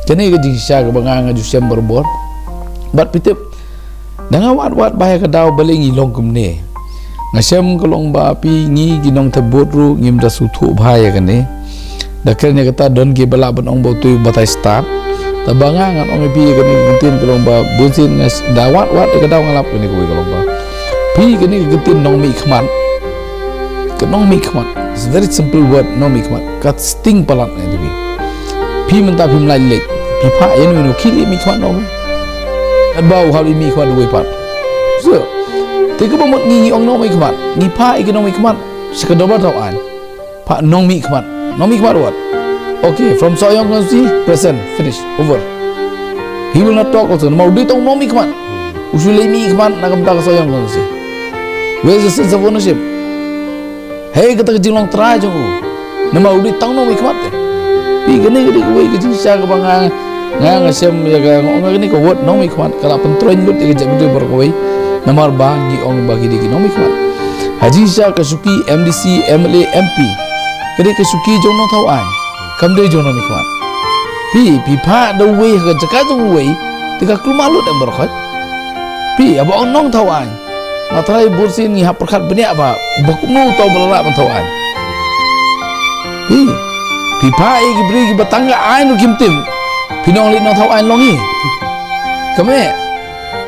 Kini ke jisya ke bangang jusem berbor. Bat pitip dengan wat bahaya ke daw baling ilong kumne. Ngasem kolong ba api ngi ginong tebotru ngim da sutu bahaya kene. Dakernya kata don ge bala benong bautu batai start. Tabangang ngan ong pi kene gentin kolong ba busin ngas dawat ke daw ngalap kene kowe kolong ba. Pi kene gentin nong mi khmat. Ke nong mi khmat. It's a very simple word nong mi khmat. Kat sting palat ne dibi. Pi menta pi mlai lek. Pi pha yenu kili mi khmat nong. Bau hal mi khmat duwe pat. So, tiga bomot ngi ong nong mi khmat. Ngi pha ik nong mi khmat. Sekedar tau an. Pha nong mi khmat. Nong mi khmat what? Okay, from Soyong Kansi, present, finish, over. He will not talk also. Mau di tong nong mi khmat. Usulai mi khmat nak kamta Soyong Kansi. Where is the sense of ownership? Hey, kata kecil long try jong. Nama udi tong nong mi khmat. Pi gini kowe kecil sia ke bangang. Ngang asem jaga ngong ni ko wot nong mi khmat kala pentroin lut ke jabu ber kowe nomor bangi ong bagi di nong mi khmat Haji Shah Kasuki MDC MLA MP kede Kasuki jong no thau an kam de jong nong mi khmat pi pha do we ke jaka jong we tika kluma lut em ber khot pi abo ong nong thau an matrai bursin ni ha perkhat benya ba bakmu to belala ban thau an pi pha e bri batanga an kim tim Pinong li nong thau an longi. Kame.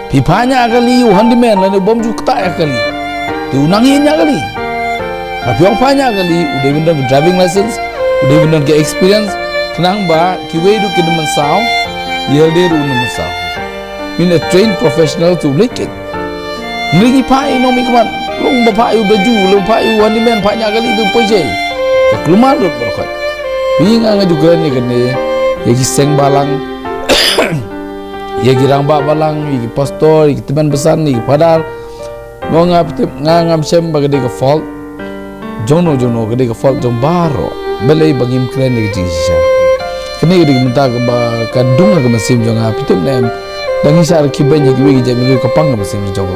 Pipanya kali handyman la bom ju kta kali. Tu nangi nya kali. Apiong panya kali udah bener driving license, udah bener ke experience tenang ba kiwe du kid mansau, yelde ru mansau. Min a trained professional to lick it. Ngi pai no mi kman. Long ba pai baju, long pai handyman panya kali tu poje. Keluar ru berkat. Pinga juga ni kene yagi seng balang yagi rangba balang yagi pastor yagi teman besar yagi padar ngangam sem bagade ke fault jono gade ke fault jong baro belai bagim kren yagi jisha kene yagi minta ke ba kadung ke mesim jong apitum nem dangi sar kiben yagi wegi jami ke pang mesim jong